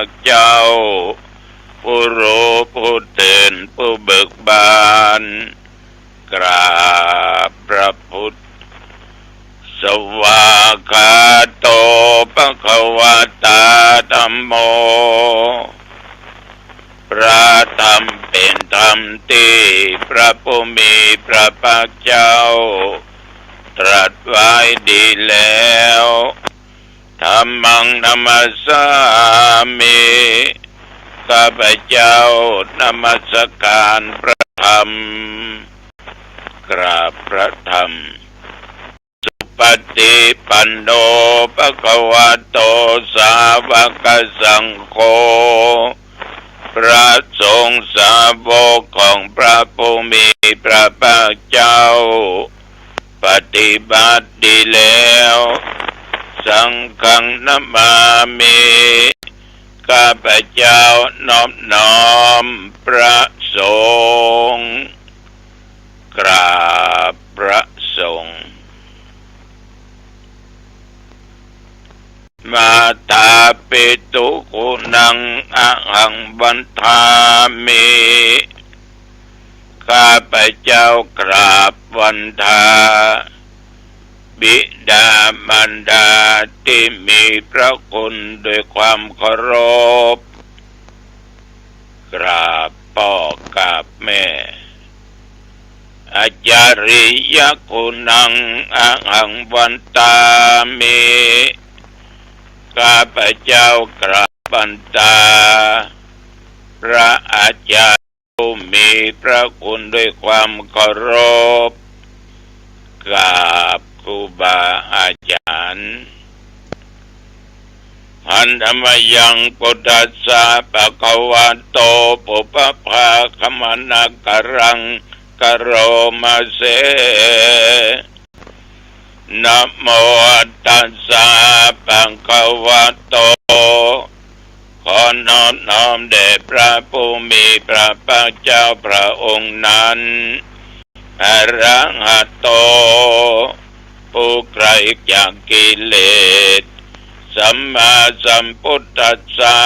คเจ้าผู้รู้ผู้ตื่นผู้เบิกบานกราบพระพุทธสวากขาโตภควตาธัมโมพระธรรมเป็นธรรมที่พระผู้มีพระภาคเจ้าตรัสไว้ดีแล้วธัมมังนัมสสามิข้าพเจ้านมัสการพระธรรมกราบพระธรรมสุปฏิปันโนภควโตสาวกสังโฆพระสงฆ์สาวกของพระผู้มีพระภาคเจ้าปฏิบัติดีแล้วสังฆังนัมมามิข้าพเจ้านอบน้อมพระสงฆ์กราบพระสงฆ์มาตาปิตุคุณังอะหังวันทามิข้าพเจ้ากราบวันทาบิดามารดาที่มีพระคุณด้วยความเคารพกราบพ่อกราบแม่อาจาริยคุณังอะหังวันตามิข้าพเจ้ากราบวันตาพระอาจารย์ผู้มีพระคุณด้วยความเคารพกราบครูบาอาจารย์หันธรรมยังพุทธัสสะภะคะวะโตปุพพะคะมนะกะรังกะโรมาเสนะโมตัสสะภะคะวะโตขอน้อมน้อมแด่พระผู้มีพระภาคเจ้าพระองค์นั้นอะระหะโตผู้ไกลจากกิเลสสัมมาสัมพุทธัสสะ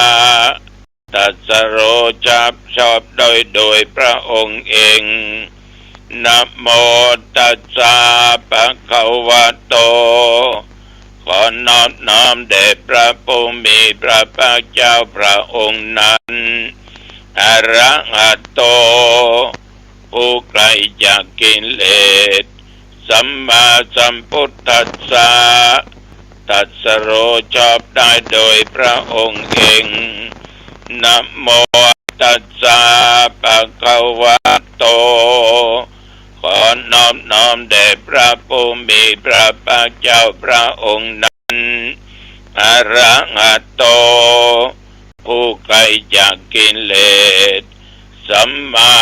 ตรัสรู้ชอบโดยพระองค์เองนะโมตัสสะภะคะวะโตขอน้อมน้อมแด่พระผู้มีพระภาคเจ้าพระองค์นั้นอะระหะโตผู้ไกลจากกิเลสสัมมาสัมพุทธัสสะตรัสรู้ชอบได้โดยพระองค์เองนะโมตัสสะภะคะวะโตขอน้อมน้อมแด่พระผู้มีพระภาคเจ้าพระองค์นั้นอะระหะโตผู้ไกลจากกิเลสสัมมา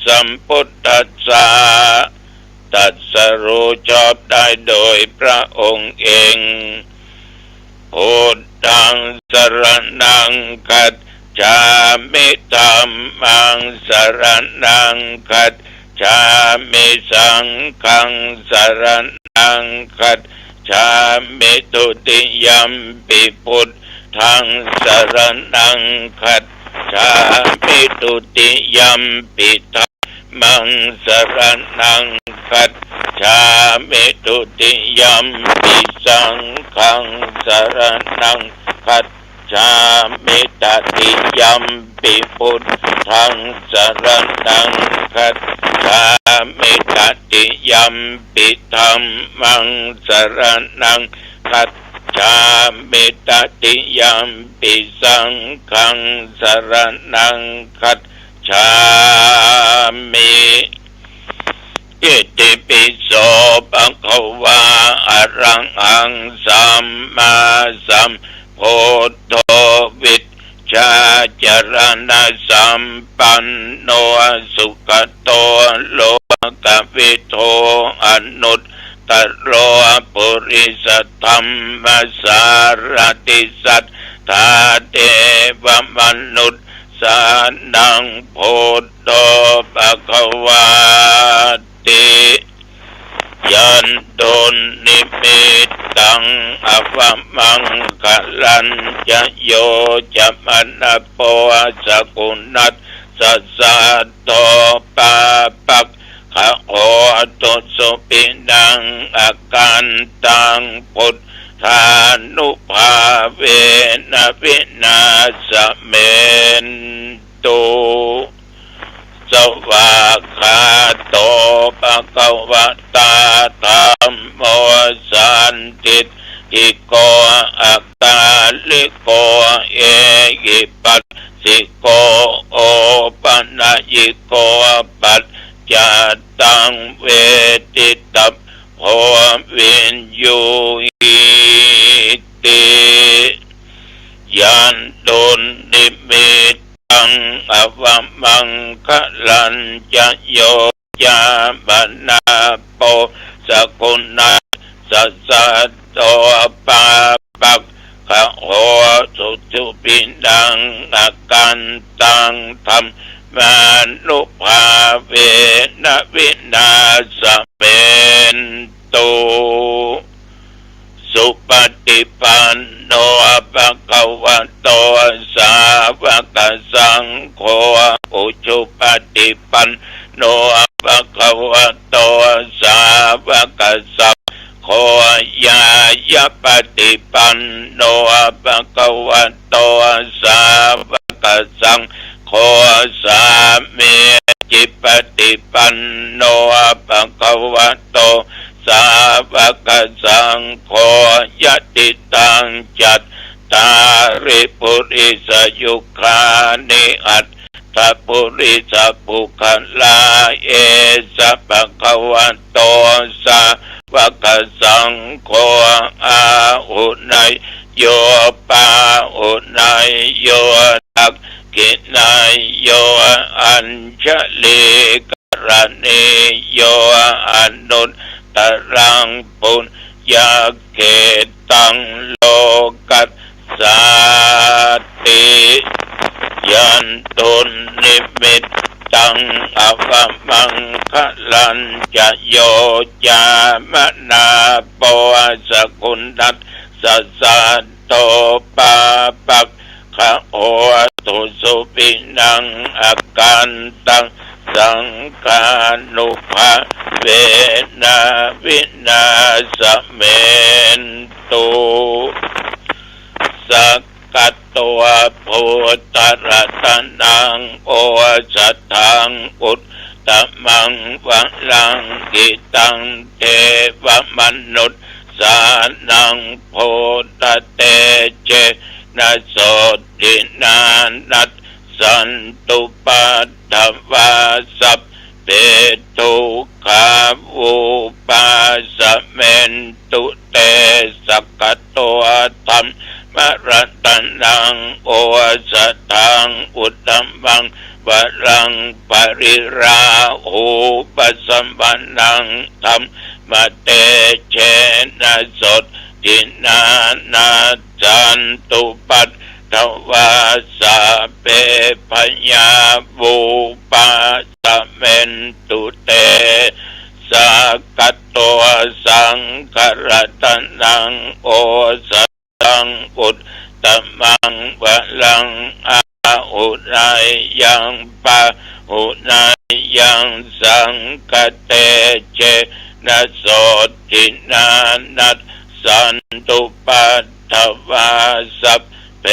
สัมพุทธัสสะตรัสรู้ชอบได้โดยพระองค์เองพุทธังสรณังคัจฉามิธัมมังสรณังคัจฉามิสังฆังสรณังคัจฉามิทุติยัมปิพุทธังสรณังคัจฉามิทุติยัมปิธัมมังสรณังคัจฉามิทุติยัมปิสังฆังสรณังคัจฉามิตติยัมปิพุทธังสรณังคัจฉามิตติยัมปิธัมมังสรณังคัจฉามิตติยัมปิสังฆังสรณังคัจฉามิอิติปิโสภะคะวะอะระหังสัมมาสัมพุทโธวิชชาจรณะสัมปันโนสุขโตโลกวิโทอนุตตโรปุริสธรรมสารติสัทธาเทวมนุษย์สานังโพธิโตภควาติยันโดนิมิต ตังอวมังคะลันจะโยจะมันโปสกุนัสสัสสะโตปาปักขะโหตุสุปินังอาการตังพุทธานุภาเวนะวินาสเมนตุสวากขาโตภะคะวะตาธัมโมสันติติโกอัตตาลิโกเอหิปัสสิโกโอปัญญิโกปัจจตังเวทิตัพโพวินยูหิติยันตุนิมิตตังอวมังคะลันจะโยยามนาโปสกุณาสัสสะโตปาปักขะโหสุจุปินังอาการตังธรรมานุภาเวนะวินาสเมนตุสุปฏิปันโนภะคะวะโตสาวกสังโฆอุชุปฏิปันโนภะคะวะโตสาวกสังโฆญายปฏิปันโนภะคะวะโตสาวกสังโฆสามีจิปฏิปันโนภะคะวะโตสาวกสังโฆยติตังจัตตาริปุริสยุคานิอัตถปุริสปุคลาเอสะภะคะวะโตสาวกสังโฆอาหุนายโยปาหุนายโยตักกินายโยอัญชลีกรณีโยอนุตตรังปุญญาเกตังโลกัสสาติยันตุนิมิตตังอวมังคะลันจะโยจามนาโปสกุนัสสัสสะโตปาปักขะโหตุสุปินังอาการตังสังฆานุภาเวนะวินาสเมนตุสักกัตตัวพุทธรัตนังโอสัตถังอุตตมังวะลังกิตังเทวมนุษย์สานังโพธเตเจนะโสตินานัสสันตุปัฏฐวาสัพเพทุกขาวุปัสสะเมนตุเตสักขะตัวธรรมมรัตนังโอสัตถังอุตตมังวรังปริราหูปัสสมบันังธรรมเตเชนะสดทินานาจันตุปัฏฐวาสัพเพพยาวุปัสสะเมนตุเตสักขะตัวสังฆรัตนังโอสัตถังอุตตมังวะลังอาหุนายยังปะหุนายยังสังฆเตเจนะโสตินานัสสันตุปัฏฐวาสัพเพ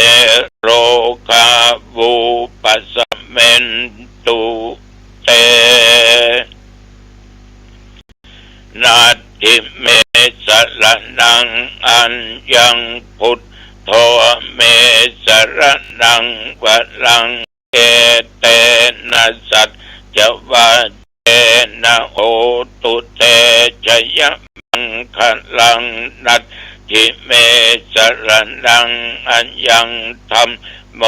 โรคาวุปัสสะเมนตุเตนาทิเมสรนังอัญญังพุทโธเมสรนังวะลังเอเตนะสัจจวัตเตนะโหตุเตชยมังคลังนัตถิเมสรนังอัญญังธรรมโม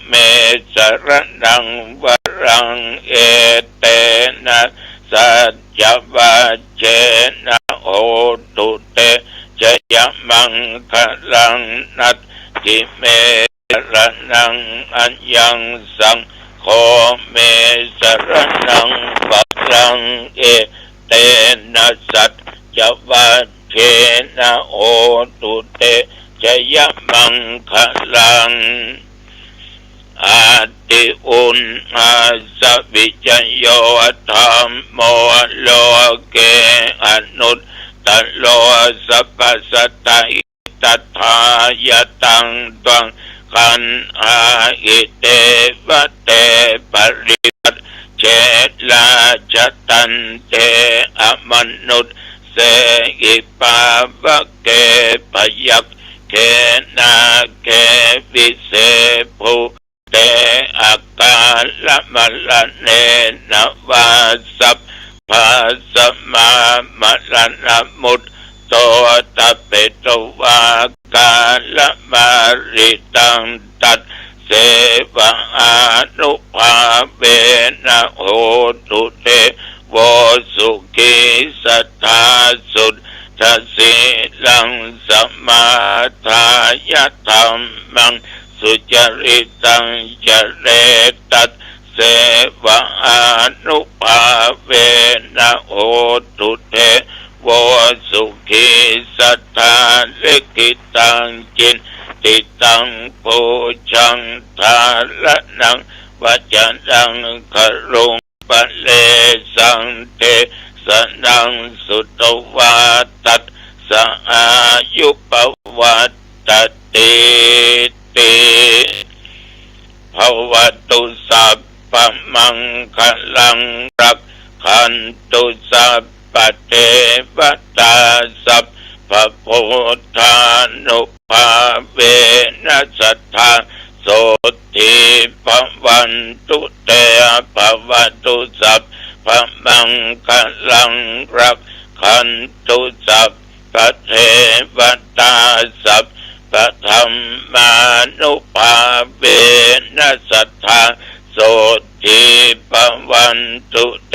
เมสรนังวะลังเอเตนะสัจจวัตเจนะโหตุเตชยมังคลังนัตถิเมสรนังอัญญังสังโฆเมสรนังวะลังเอเตนะสัจจวัตเจ เคนะโหตุเตชยมังคลังอาติอุณอาสวิจโยธรรมโมโลเกอนุตตโลสัพพสัตติตัทธายตังตังขันอาอิเตวะเตปริปัตเจลาจตันเตอมนุตเสอิปาวะเกปยักเกนาเกวิเศภูเตอากาลมะละเนนวาสัพพะสมามะละนะมุตโตตะเปตวากาลมาริตังตัดเสวะอานุภาเวนะโหตุเตโวสุขิสัทธาสุทธสิลังสมาทายธรรมังสุจริตังจเรตัสเสวะอานุภาเวนะโหตุเตโวสุขิสัทธาลิขิตังจินติตังปูชังทาละนังวัจจังครุงปะเลสังเทสนังสุตวาตัสสะอายุปวัตติติภวตุสัพพมังคลังรักขันตุสัพพเทวตาสัพพพุทธานุภาเวนัสสัทธาโสติภวันตุเตภวตุสัพพมังคลังรักขันตุสัพพเทวตาสัพพธรรมานุภาเวนัสสัทธาโสติภวันตุเต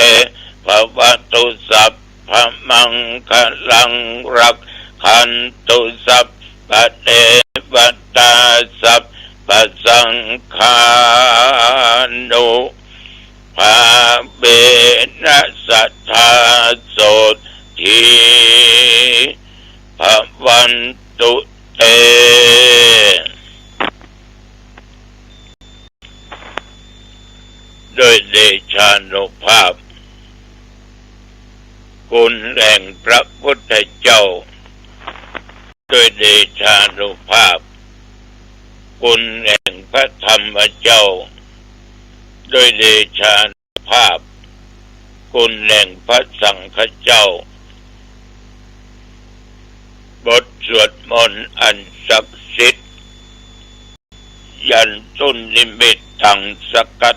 ภวตุสัพพมังคลังรักขันตุสัพพเทวตาสัพพสังฆานุภาเวนัสสัทธาโสติภวันตุเตโดยเดชานุภาพคุณแห่งพระพุทธเจ้าโดยเดชานุภาพคุณแห่งพระธรรมเจ้าโดยเดชานุภาพคุณแห่งพระสังฆเจ้าบทสวดมนต์อันศักดิ์สิทธิ์ยันตุนิมิตตังสกัด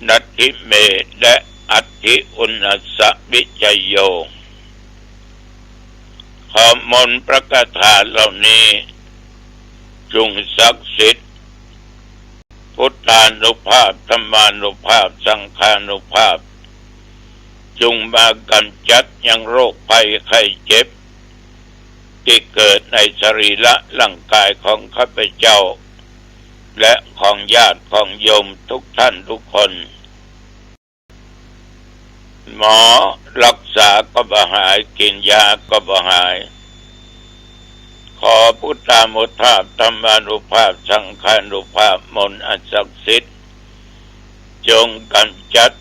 นัตถิเมและอัตถิอุณัสสวิจโยขอมนต์ประกาศเหล่านี้จงศักดิ์สิทธิ์พุทธานุภาพธรรมานุภาพสังฆานุภาพจงมากำจัดยังโรคภัยไข้เจ็บที่เกิดในสรีระร่างกายของข้าพเจ้าและของญาติของโยมทุกท่านทุกคนหมอรักษาก็บ่หายกินยาก็บ่หายขอพุทธานุภาพธรรมานุภาพสังฆานุภาพมนต์อันศักดิ์สิทธิ์จงกำจัด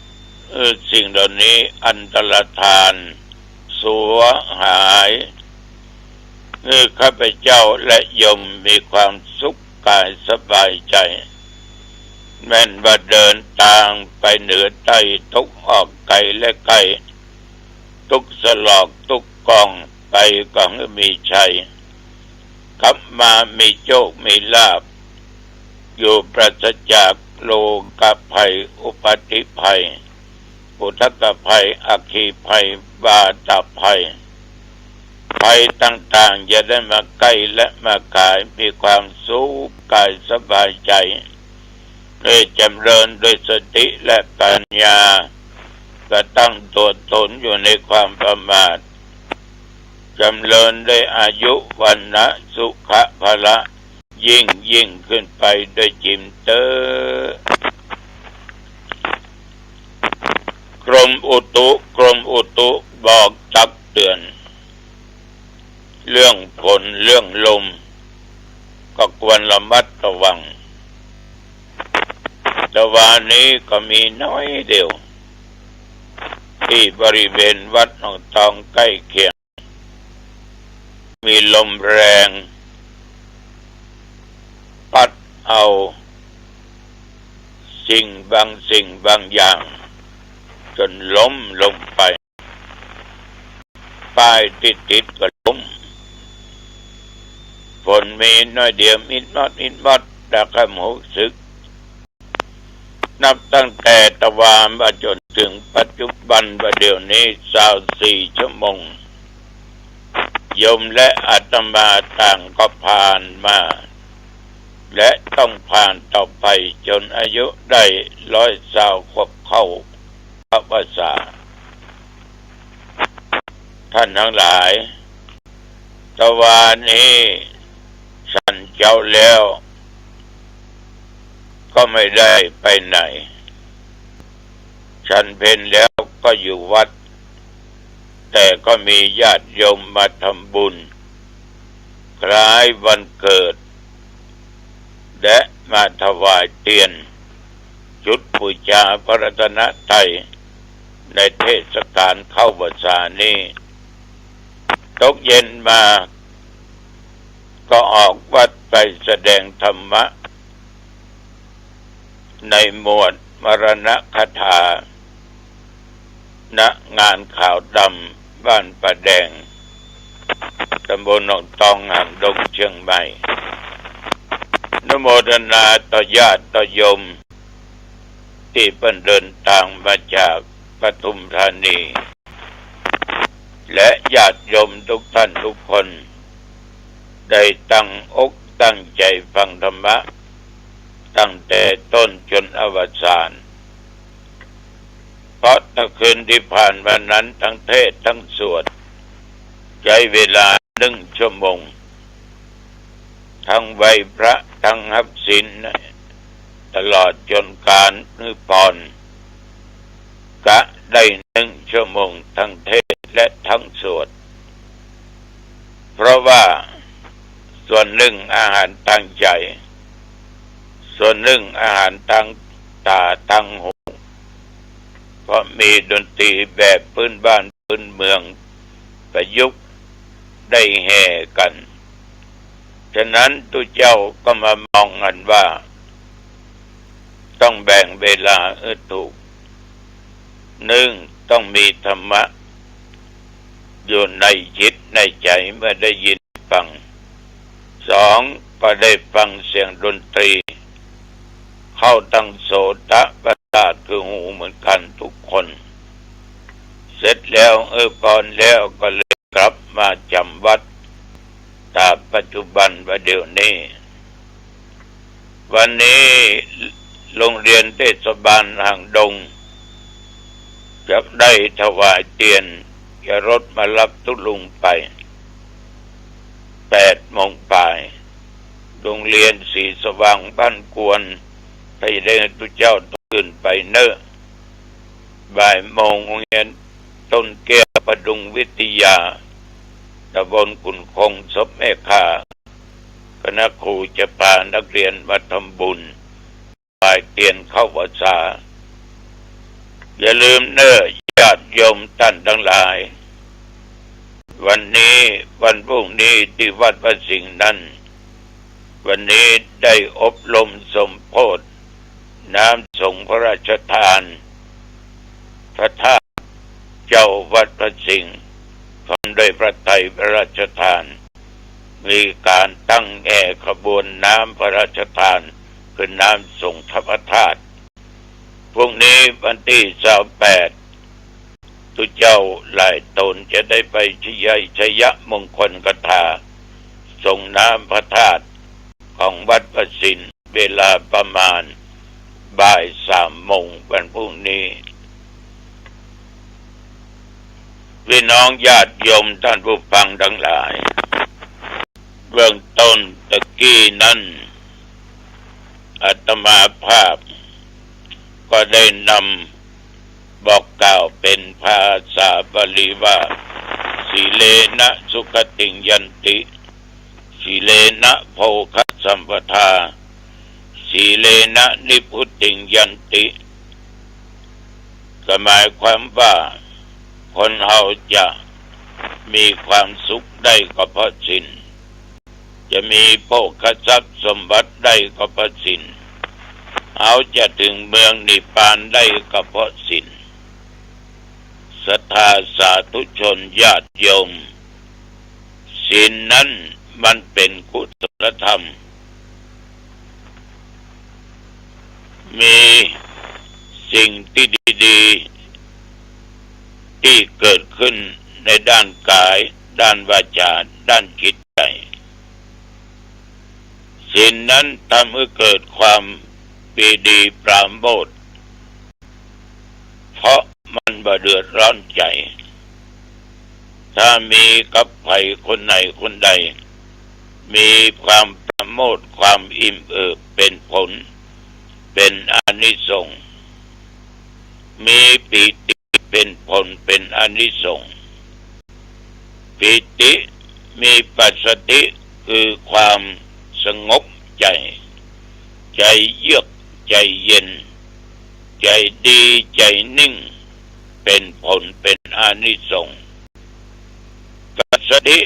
สิ่งเหล่านี้อันตรธานสัวหายข้าพเจ้าและโยมมีความสุขกายสบายใจแม้นว่าเดินทางไปเหนือใต้ทุกออกไกลและไกลทุกสลอกทุกกองไปก็มีชัยกลับมามีโชคมีลาภอยู่ปราศจากโลกภัยอุปัติภัยอุทกภัยอัคคีภัยบาตภัยภัยต่างๆอย่าได้มาใกล้และมากายมีความสุขกายสบายใจด้วยจำเริญด้วยสติและปัญญาก็ตั้งตัวตนอยู่ในความประมาทจำเริญด้วยอายุวันนะสุขะพละยิ่งขึ้นไปโดยจิมเตอร์กรมอุตุบอกตักเตือน เรื่องฝนเรื่องลมก็ควรระมัดระวังแต่วันนี้ก็มีน้อยเดียวที่บริเวณวัดหนองตองใกล้เคียงมีลมแรงพัดเอาสิ่งบางอย่างจนล้มลงไปป้ายติดก็ล้มฝนมีน้อยเดียวอิดมอดแต่ก็หมูสึกนับตั้งแต่ตะวันมาจนถึงปัจจุบันว่าเดี๋ยวนี้24 ชั่วโมงโยมและอาตมาต่างก็ผ่านมาและต้องผ่านต่อไปจนอายุได้120 ขวบเข้าพระวสสันต์ท่านทั้งหลายตะวันนี้ฉันเจ้าแล้วก็ไม่ได้ไปไหนฉันเพลแล้วก็อยู่วัดแต่ก็มีญาติโยมมาทำบุญคล้ายวันเกิดและมาถวายเทียนจุดบูชาพระรัตนตรัยในเทศกาลเข้าพรรษานี้ตกเย็นมาก็ออกวัดไปแสดงธรรมะในหมวดมรณคถาณงานข่าวดำบ้านประแดงตำบลหนองตองหางดงเชียงใหม่นโมทนาต่อญาติต่อโยมที่เพิ่นเดินทางมาจากปทุมธานีและญาติโยมทุกท่านทุกคนได้ตั้งอกตั้งใจฟังธรรมะตั้งแต่ต้นจนอวสานเพราะถ้าคืนที่ผ่านมานั้นทั้งเทศทั้งสวดใช้เวลา1 ชั่วโมงทั้งไหว้พระทั้งหับศีลตลอดจนการนิพพานกะได้1 ชั่วโมงทั้งเทศและทั้งสวดเพราะว่าส่วนหนึ่งอาหารทางใจส่วนหนึ่งอาหารทางตาทางหูเพราะมีดนตรีแบบพื้นบ้านพื้นเมืองประยุกต์ได้แห่กันฉะนั้นตุเจ้าก็มามองกันว่าต้องแบ่งเวลาถูก1ต้องมีธรรมะอยู่ในจิตในใจเมื่อได้ยินฟัง2ก็ได้ฟังเสียงดนตรีเข้าตั้งโสตประสาทคือหูเหมือนกันทุกคนเสร็จแล้วพรแล้วก็เลยกลับมาจำวัดตามปัจจุบันว่าเดี๋ยวนี้วันนี้โรงเรียนเทศบาลหางดงจะได้ถวายเทียนจะรถมารับทุลุงไป8 โมงป่ายโรงเรียนสีสว่างบ้านกวนให้ได้ทุกเจ้าตื่นไปเนอะบ่ายโมงโรงเรียนต้นแก้วประดุงวิทยาตำบลขุนคงศพแม่ข่าคณะครูจะพานักเรียนมาทำบุญถวายเทียนเข้าพรรษาอย่าลืมเนอะญาติโยมท่านทั้งหลายวันนี้วันพรุ่งนี้ที่วัดพระสิงห์นั้นวันนี้ได้อบรมสมโภชน้ำสงฆ์พระราชทานพระธาตุเจ้าวัดพระสิงห์ทำโดยพระไตรพระราชทานมีการตั้งแห่ขบวนน้ำพระราชทานคือน้ำสงฆ์พระธาตุพรุ่งนี้วันที่28ตุเจ้าหลายตนจะได้ไปชัยมงคลกถาส่งน้ำพระธาตุของวัดประสินเวลาประมาณบ่าย 3 โมงวันพรุ่งนี้พี่น้องญาติโยมท่านผู้ฟังทั้งหลายเบื้องต้นตะกี้นั้นอาตมาภาพก็ได้นำบอกกล่าวเป็นภาษาบาลีว่า สีเลนะสุขติงยันติสีเลนะโภคสัมปทาสีเลนะนิพพุติงยันติหมายความว่าคนเราจะมีความสุขได้ก็เพราะศีลจะมีโภคทรัพย์สมบัติได้ก็เพราะศีลเอาจะถึงเมืองนิพพานได้ก็เพราะศีลศรัทธาสาธุชนญาติโยมศีลนั้นมันเป็นกุศลธรรมมีสิ่งที่ดีๆที่เกิดขึ้นในด้านกายด้านวาจาด้านจิตใจศีลนั้นทำให้เกิดความปีดีปราโมทย์เพราะมันบ่เดือดร้อนใจถ้ามีกับใครคนไหนคนใดมีความประโมทย์ความอิ่มเอิบเป็นผลเป็นอานิสงส์มีปิติเป็นผลเป็นอานิสงส์ปิติมีปัสสติคือความสงบใจใจเยือกใจเย็นใจดีใจนิ่งเป็นผลเป็นอานิสงส์ปัสสติ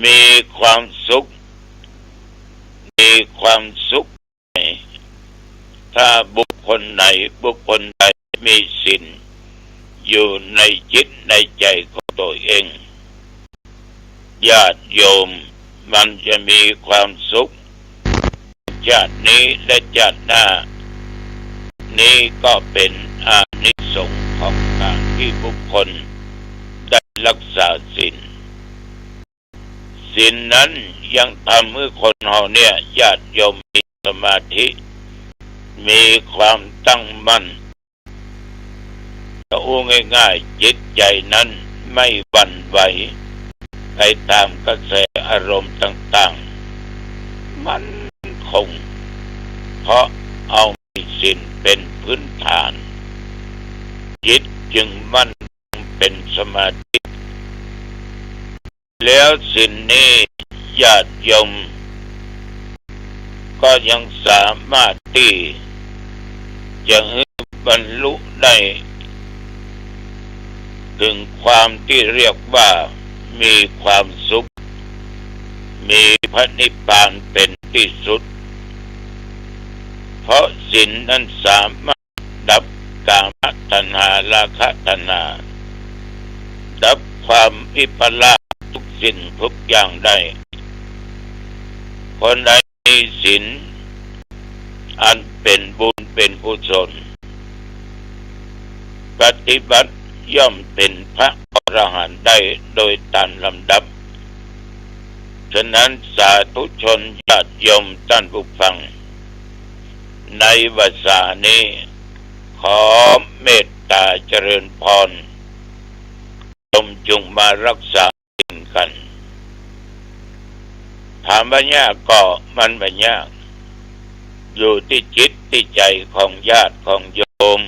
มีความสุขมีความสุขถ้าบุคคลไหนบุคคลใดมีศีลอยู่ในจิตในใจของตัวเองญาติโยมมันจะมีความสุขชาตินี้และชาติหน้านี้ก็เป็นอานิสงส์ของการที่บุคคลได้รักษาศีลศีลนั้นยังทำให้คนเราเนี่ยญาติโยมมีสมาธิมีความตั้งมั่นเอาง่ายๆจิตใจนั้นไม่หวั่นไหวไปตามกระแสอารมณ์ต่างๆมันคงเพราะเอามีศีลเป็นพื้นฐานจิตจึงมั่นเป็นสมาธิแล้วศีลนี้ญาติโยมก็ยังสามารถที่จะบรรลุได้ถึงความที่เรียกว่ามีความสุขมีพระนิพพานเป็นที่สุดเพราะศีลนั้นสามารถดับกามตัณหาราคะตัณหาดับความวิปลาสทุกสิ่งทุกอย่างได้คนใดมีศีลอันเป็นบุญเป็นกุศลปฏิบัติย่อมเป็นพระอรหันต์ได้โดยตามลำดับฉะนั้นสาธุชนญาติโยมท่านผู้ฟังในวาระนี้ขอเมตตาเจริญพรจงมารักษาศีลกันถามว่ายากก็มันไม่ยากอยู่ที่จิตที่ใจของญาติของโยม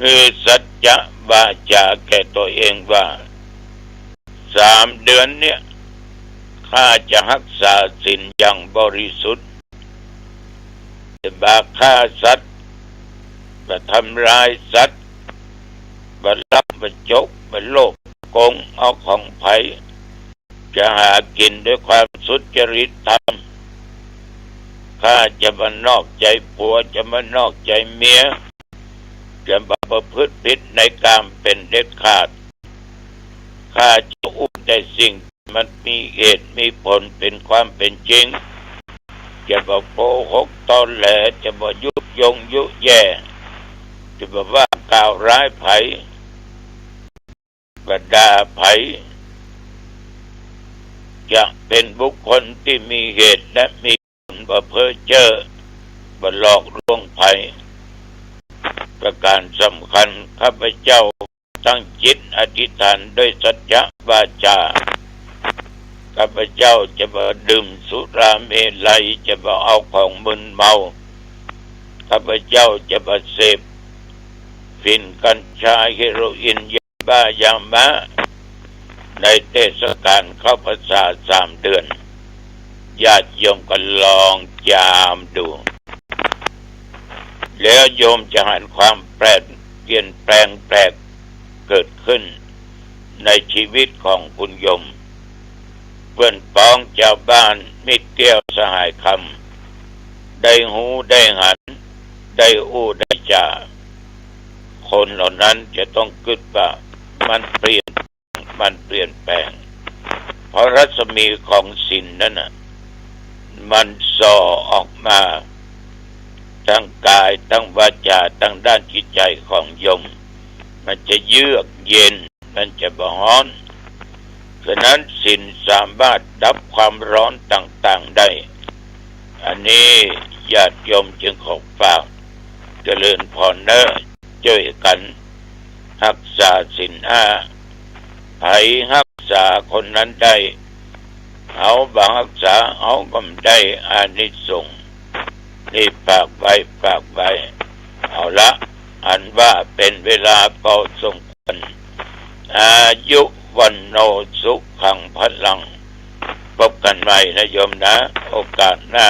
คือสัจจะวาจาแก่ตัวเองว่า3 เดือนเนี่ยข้าจะรักษาศีลอย่างบริสุทธิ์จะบาฆ่าสัตว์จะทำร้ายสัตว์จะลักจะจกจะโลภโกงเอาของไผจะหากินด้วยความสุจริตธรรมข้าจะมานอกใจผัวจะมานอกใจเมียจะประพฤติผิดในกามเป็นเด็ดขาดข้าจะอุ้มแต่สิ่งมันมีเหตุมีผลเป็นความเป็นจริงจะบ่โกหกตอแหลจะบ่ยุยงยุแย่จะบ่ว่ากล่าวร้ายไผบ่ด่าไผจะเป็นบุคคลที่มีเหตุและมีผลบ่เพ้อเจ้อบ่หลอกลวงไผประการสำคัญข้าพเจ้าตั้งจิตอธิษฐานด้วยสัจจะวาจาข้าพเจ้าจะบ่ดื่มสุราเมลัยจะบ่เอาของมึนเมาข้าพเจ้าจะบ่เสพฝิ่นกัญชาเฮโรอีนยาบ้ายามะ ในเทศกาลเข้าพรรษา3 เดือนญาติโยมก็ลองจามดูแล้วโยมจะเห็นความเปลี่ยนแปลงแปลกเกิดขึ้นในชีวิตของคุณโยมเพื่อนพ้องชาวบ้านมิตรแก้วสหายคำได้หูได้หันได้อู้ได้จาคนเหล่านั้นจะต้องคิดว่ามันเปลี่ยนแปลงเพราะรัศมีของศีลนั่นน่ะมันส่อออกมาทั้งกายทั้งวาจาทั้งด้านจิตใจของโยมมันจะเยือกเย็นมันจะบ่ร้อนฉะนั้นศีลสามารถดับความร้อนต่างๆได้อันนี้ญาติโยมจึงขอฝากเจริญพรเนอช่วยกันรักษาศีล5ให้รักษาคนนั้นได้เอาบางรักษาเอาก็ได้อานิสงส์นี่ฝากไว้เอาละอันว่าเป็นเวลาพอสมควรอายุวันโนสุขังพลังพบกันใหม่นะโยมนะโอกาสหน้า